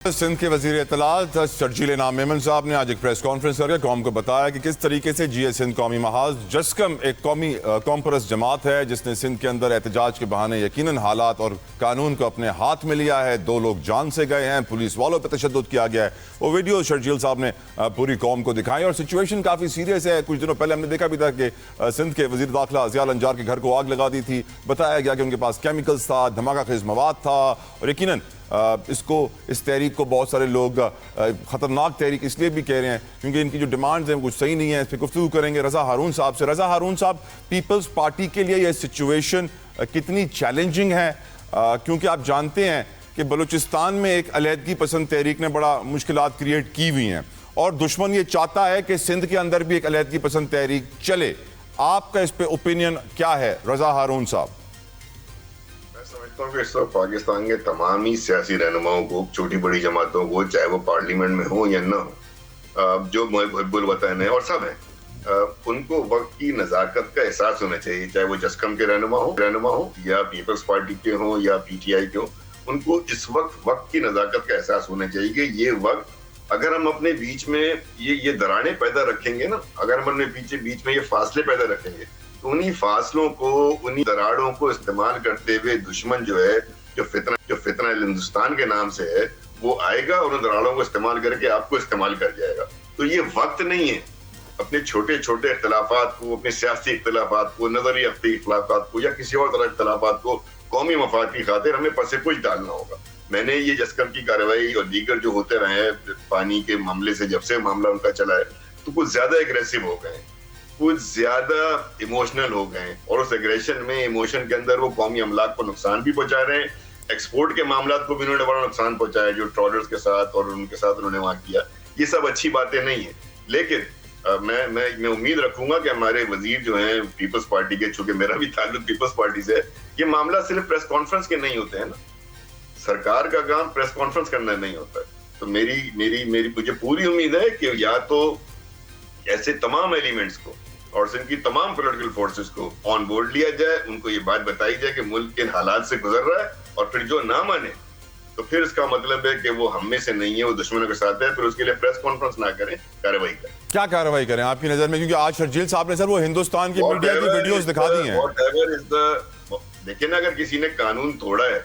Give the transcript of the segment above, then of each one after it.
सिंध के वजीर इत्तलात शर्जील इनाम मेमन साहब ने आज एक प्रेस कॉन्फ्रेंस करके कौम को बताया कि किस तरीके से GS सिंध कौमी महाज जस्कम एक कौमी कॉम्परस जमात है जिसने सिंध के अंदर एहतजाज के बहाने यकीनन हालात और कानून को अपने हाथ में लिया है। 2 लोग जान से गए हैं, पुलिस वालों पर तशद्दुद किया गया है। वो वीडियो शर्जील साहब ने पूरी कौम को दिखाई और सिचुएशन काफ़ी सीरियस है। कुछ दिनों पहले हमने देखा भी था कि सिंध के वजीर दाखिला ज़ियाल अंजार के घर को आग लगा दी थी। बताया गया कि उनके पास केमिकल्स था, धमाका खेज मवाद था और यकीनन इस तहरीक को बहुत सारे लोग ख़तरनाक तहरीक इसलिए भी कह रहे हैं क्योंकि इनकी जो डिमांड्स हैं कुछ सही नहीं है। इस पर गुफ्तगू करेंगे रज़ा हारून साहब से। रज़ा हारून साहब, पीपल्स पार्टी के लिए यह सिचुएशन कितनी चैलेंजिंग है, क्योंकि आप जानते हैं कि बलूचिस्तान में एक अलहदगी पसंद तहरीक ने बड़ा मुश्किलात क्रिएट की हुई हैं और दुश्मन ये चाहता है कि सिंध के अंदर भी एक अलहदगी पसंद तहरीक चले। आपका इस पर ओपिनियन क्या है रज़ा हारून साहब? इस वक्त पाकिस्तान के तमाम ही सियासी रहनुमाओं को, छोटी बड़ी जमातों को, चाहे वो पार्लियामेंट में हो या ना हो, जो मुहब्बुल वतन है और सब है, उनको वक्त की नजाकत का एहसास होना चाहिए। चाहे वो जस्कम के रहनुमा हो या पीपल्स पार्टी के हो या PTI के हो, उनको इस वक्त की नजाकत का एहसास होना चाहिए कि ये वक्त अगर हम अपने बीच में ये दरारें पैदा रखेंगे ना, अगर हम अपने बीच में ये फासले पैदा रखेंगे तो उन्हीं फासलों को, उन्हीं दरारों को इस्तेमाल करते हुए दुश्मन जो है, जो फितना हिंदुस्तान के नाम से है, वो आएगा और उन दरारों को इस्तेमाल करके आपको इस्तेमाल कर जाएगा। तो ये वक्त नहीं है अपने छोटे छोटे इख्तलाफात को, अपने सियासी इख्तलाफात को, नजरी इख्तलाफात को या किसी और तरह के इख्तलाफात को कौमी मफाद की खातिर हमें पसे-पुश डालना होगा। मैंने ये जस्कम की कार्रवाई और दीगर जो होते रहे हैं पानी के मामले से, जब से मामला उनका चला है, तो कुछ ज्यादा एग्रेसिव हो गए, कुछ ज्यादा इमोशनल हो गए और उस एग्रेशन में, इमोशन के अंदर वो कौमी अमलाक को नुकसान भी पहुंचा रहे हैं। एक्सपोर्ट के मामला को भी उन्होंने बड़ा नुकसान पहुंचाया जो ट्रॉलर्स के साथ और उनके साथ उन्होंने वहां किया। ये सब अच्छी बातें नहीं है, लेकिन मैं उम्मीद रखूंगा कि हमारे वजीर जो हैं पीपल्स पार्टी के, चूंकि मेरा भी ताल्लुक पीपल्स पार्टी से है, ये मामला सिर्फ प्रेस कॉन्फ्रेंस के नहीं होते हैं ना। सरकार का काम प्रेस कॉन्फ्रेंस करना नहीं होता है। तो मुझे पूरी उम्मीद है कि या तो ऐसे तमाम एलिमेंट्स को और सिंध की तमाम पॉलिटिकल फोर्सेस को ऑन बोर्ड लिया जाए, उनको ये बात बताई जाए कि मुल्क के हालात से गुजर रहा है, और फिर जो ना माने तो फिर इसका मतलब है कि वो हम में से नहीं है, वो दुश्मनों के साथ है। फिर उसके लिए प्रेस कॉन्फ्रेंस ना करें, कार्रवाई करें। क्या कार्रवाई करें आपकी नजर में? क्योंकि आज शर्जील साहब ने सर वो हिंदुस्तान की मीडिया की वीडियोस दिखा दी हैं। देखिए ना, अगर किसी ने कानून तोड़ा है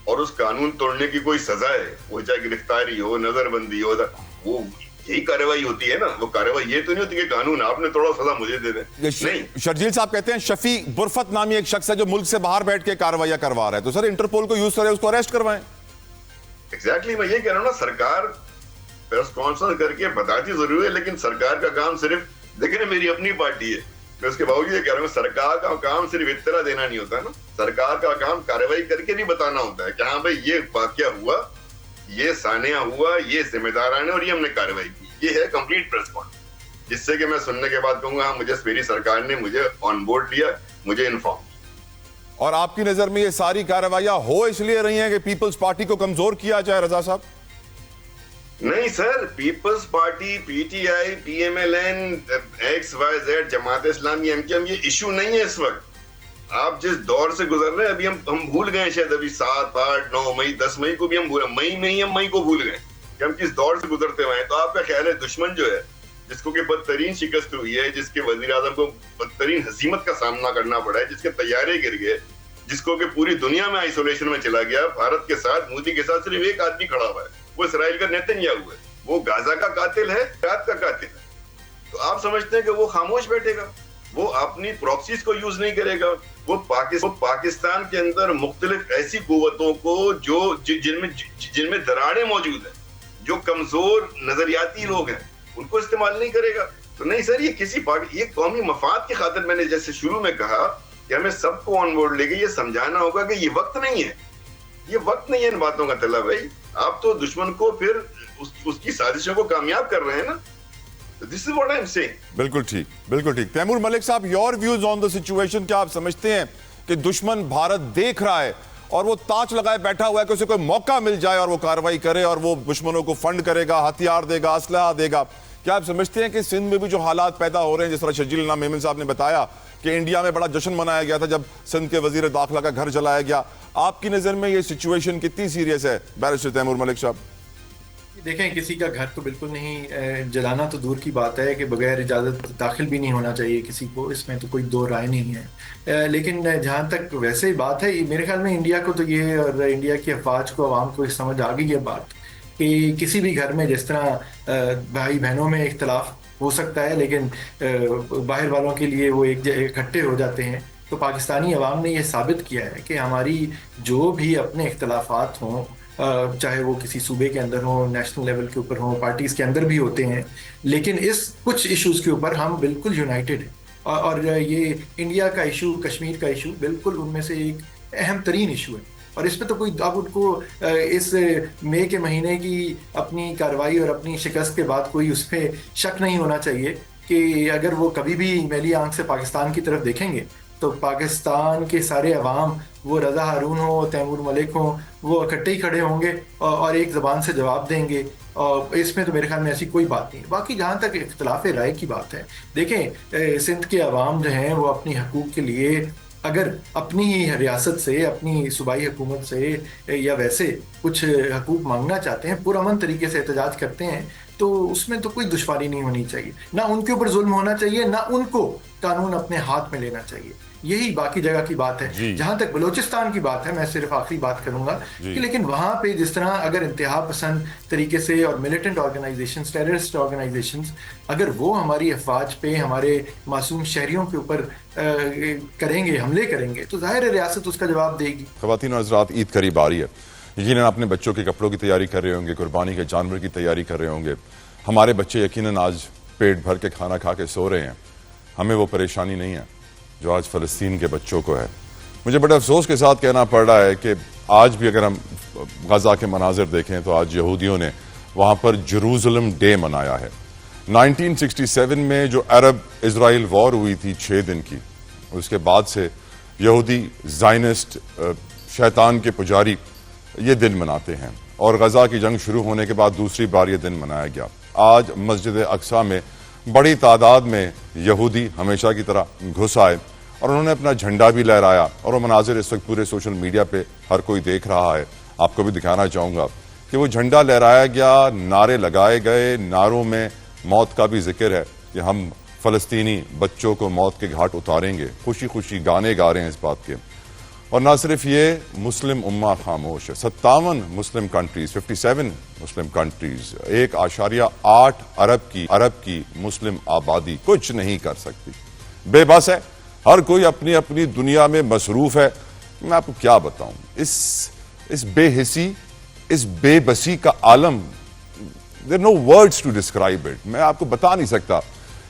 और उस कानून तोड़ने की कोई सजा है, वो चाहे गिरफ्तारी हो, नजरबंदी हो, वो यही कार्रवाई होती है ना। वो कार्रवाई ये तो नहीं होती कि कानून आपने तोड़ा, सजा मुझे दे दें। नहीं, शर्जील साहब कहते हैं शफी बुरफत नामी एक शख्स है जो मुल्क से बाहर बैठ के कार्रवाई करवा रहा है, तो सर इंटरपोल को यूज करें, उसको अरेस्ट करवाएं। एग्जैक्टली, मैं ये कह रहा हूँ ना, सरकार प्रेस कॉन्फ्रेंस करके बताती जरूर है, लेकिन सरकार का काम सिर्फ, देखिए ना, मेरी अपनी पार्टी है, मैं उसके बावजूद ये कह रहा हूँ, सरकार का काम सिर्फ इत्तला देना नहीं होता है ना। सरकार का काम कार्रवाई करके भी बताना होता है कि हाँ भाई ये वाकया हुआ, ये सानिया हुआ, ये जिम्मेदारान है और ये हमने कार्रवाई की। ये है कंप्लीट प्रेस कॉन्फ्रेंस, जिससे कि मैं सुनने के बाद कहूंगा हाँ, मुझे मेरी सरकार ने मुझे ऑन बोर्ड लिया, मुझे इन्फॉर्म किया। और आपकी नजर में ये सारी कार्रवाइयां हो इसलिए रही हैं कि पीपल्स पार्टी को कमजोर किया जाए रजा साहब? नहीं sir, Peoples Party, PTI, PMLN, XYZ, Jamaat Islami, MKM, ये इशू नहीं है इस वक्त। आप जिस दौर से गुजर रहे हैं, अभी हम भूल गए शायद, अभी 7, 8, 9 मई, 10 मई को भी हम भूल, मई में ही हम मई को भूल गए कि हम किस दौर से गुजरते हुए हैं। तो आपका ख्याल है दुश्मन जो है, जिसको कि बदतरीन शिकस्त हुई है, जिसके वजीर आजम को बदतरीन हजीमत का सामना करना पड़ा है, जिसके तैयारे गिर गए, जिसको कि पूरी दुनिया में आइसोलेशन में चला गया, भारत के साथ, मोदी के साथ सिर्फ एक आदमी खड़ा हुआ है, वो इसराइल का नेतन्याहू है। वो गाजा का कातिल है, रात का कातिल है। तो आप समझते हैं कि वो खामोश बैठेगा, वो अपनी प्रॉक्सीज को यूज नहीं करेगा। वो पाकिस्तान के अंदर मुख्तलिफ ऐसी कुव्वतों को जो जिनमें दरारें मौजूद हैं, जो कमजोर नजरियाती लोग हैं, उनको इस्तेमाल नहीं करेगा। तो नहीं सर, ये कौमी मफाद की खातिर, मैंने जैसे शुरू में कहा कि हमें सबको ऑन बोर्ड लेके ये समझाना होगा कि ये वक्त नहीं है, ये वक्त नहीं है इन बातों का। तला भाई, आप तो दुश्मन को फिर उसकी साजिशों को कामयाब कर रहे हैं ना। This is what I'm saying. बिल्कुल ठीक, बिल्कुल ठीक। तैमूर मलिक साहब, your views on the situation. क्या आप समझते हैं कि दुश्मन भारत देख रहा है और वो ताज लगाए बैठा हुआ है कि उसे कोई मौका मिल जाए और वो कार्रवाई करे और वो दुश्मनों को फंड करेगा, हथियार देगा, असलहा देगा? क्या आप समझते हैं कि सिंध में भी जो हालात पैदा हो रहे हैं, जिस तरह शर्जील इनाम मेमन साहब ने बताया कि इंडिया में बड़ा जश्न मनाया गया था जब सिंध के वजीर दाखिला का घर जलाया गया, आपकी नजर में ये सिचुएशन कितनी सीरियस है बैरिस्टर तैमूर मलिक साहब? देखें, किसी का घर तो बिल्कुल नहीं जलाना तो दूर की बात है कि बगैर इजाज़त दाखिल भी नहीं होना चाहिए किसी को, इसमें तो कोई दो राय नहीं है। लेकिन जहाँ तक वैसे ही बात है, मेरे ख्याल में इंडिया को तो ये, और इंडिया की अफवाज को, आवाम को समझ आ गई है बात कि किसी भी घर में जिस तरह भाई बहनों में इख्तलाफ हो सकता है, लेकिन बाहर वालों के लिए वो एक इकट्ठे हो जाते हैं। तो पाकिस्तानी अवाम ने यह साबित किया है कि हमारी जो भी अपने इख्तलाफात हों, चाहे वो किसी सूबे के अंदर हो, नेशनल लेवल के ऊपर हो, पार्टीज़ के अंदर भी होते हैं, लेकिन इस कुछ इश्यूज़ के ऊपर हम बिल्कुल यूनाइटेड हैं। और ये इंडिया का इशू, कश्मीर का इशू बिल्कुल उनमें से एक अहम तरीन इशू है। और इसमें तो कोई, अब उनको इस मई के महीने की अपनी कार्रवाई और अपनी शिकस्त के बाद कोई उस पर शक नहीं होना चाहिए कि अगर वो कभी भी मैली आंख से पाकिस्तान की तरफ देखेंगे तो पाकिस्तान के सारे अवाम, वो रज़ा हारून हो, तैमूर मलिक हो, वो इकट्ठे ही खड़े होंगे और एक ज़बान से जवाब देंगे। और इसमें तो मेरे ख्याल में ऐसी कोई बात नहीं है। बाकी जहाँ तक इख्तलाफ राय की बात है, देखें, सिंध के अवाम जो हैं वो अपनी हकूक़ के लिए अगर अपनी ही रियासत से, अपनी सूबाई हुकूमत से या वैसे कुछ हकूक़ मांगना चाहते हैं, पुरअमन तरीके से एहतजाज करते हैं, तो उसमें तो कोई दुश्वारी नहीं होनी चाहिए। ना उनके ऊपर जुल्म होना चाहिए, ना उनको कानून अपने हाथ में लेना चाहिए। यही बाकी जगह की बात है। जहां तक बलूचिस्तान की बात है, मैं सिर्फ आखिरी बात करूंगा कि लेकिन वहां पे जिस तरह अगर इंतहा पसंद तरीके से और मिलिटेंट ऑर्गेनाइजेशंस, टेररिस्ट ऑर्गेनाइजेशंस, अगर वो हमारी अफवाज पे, हमारे मासूम शहरियों के ऊपर करेंगे, हमले करेंगे, तो जाहिर है रियासत उसका जवाब देगी। ख़वातीन और हज़रात, ईद करीब आ रही है। यकीनन अपने बच्चों के कपड़ों की तैयारी कर रहे होंगे, कुर्बानी के जानवर की तैयारी कर रहे होंगे। हमारे बच्चे यकीनन आज पेट भर के खाना खा के सो रहे हैं। हमें वो परेशानी नहीं है जो आज फ़लस्तीन के बच्चों को है। मुझे बड़े अफसोस के साथ कहना पड़ रहा है कि आज भी अगर हम गज़ा के मनाजिर देखें तो आज यहूदियों ने वहाँ पर जेरूसलम डे मनाया है। 1967 में जो अरब इजराइल वॉर हुई थी 6 दिन की, उसके बाद से यहूदी ज़ायनिस्ट शैतान के पुजारी ये दिन मनाते हैं, और गज़ा की जंग शुरू होने के बाद दूसरी बार ये दिन मनाया गया। आज मस्जिद अक्सा में बड़ी तादाद में यहूदी हमेशा की तरह घुस आए और उन्होंने अपना झंडा भी लहराया, और वो मनाजिर इस वक्त पूरे सोशल मीडिया पे हर कोई देख रहा है। आपको भी दिखाना चाहूँगा कि वो झंडा लहराया गया, नारे लगाए गए, नारों में मौत का भी जिक्र है कि हम फ़लस्तीनी बच्चों को मौत के घाट उतारेंगे। खुशी खुशी गाने गा रहे हैं इस बात के। और ना सिर्फ ये, मुस्लिम उम्मा खामोश है। 57 मुस्लिम कंट्रीज, 57 मुस्लिम कंट्रीज, 1.8 अरब की मुस्लिम आबादी कुछ नहीं कर सकती, बेबस है। हर कोई अपनी अपनी दुनिया में मसरूफ है। मैं आपको क्या बताऊं, इस बेहिसी, इस बेबसी का आलम, there no words to describe it. मैं आपको बता नहीं सकता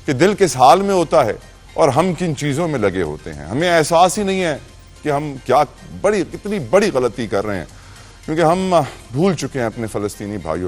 कि दिल किस हाल में होता है और हम किन चीजों में लगे होते हैं। हमें एहसास ही नहीं है कि हम कितनी बड़ी गलती कर रहे हैं, क्योंकि हम भूल चुके हैं अपने फ़लस्तीनी भाइयों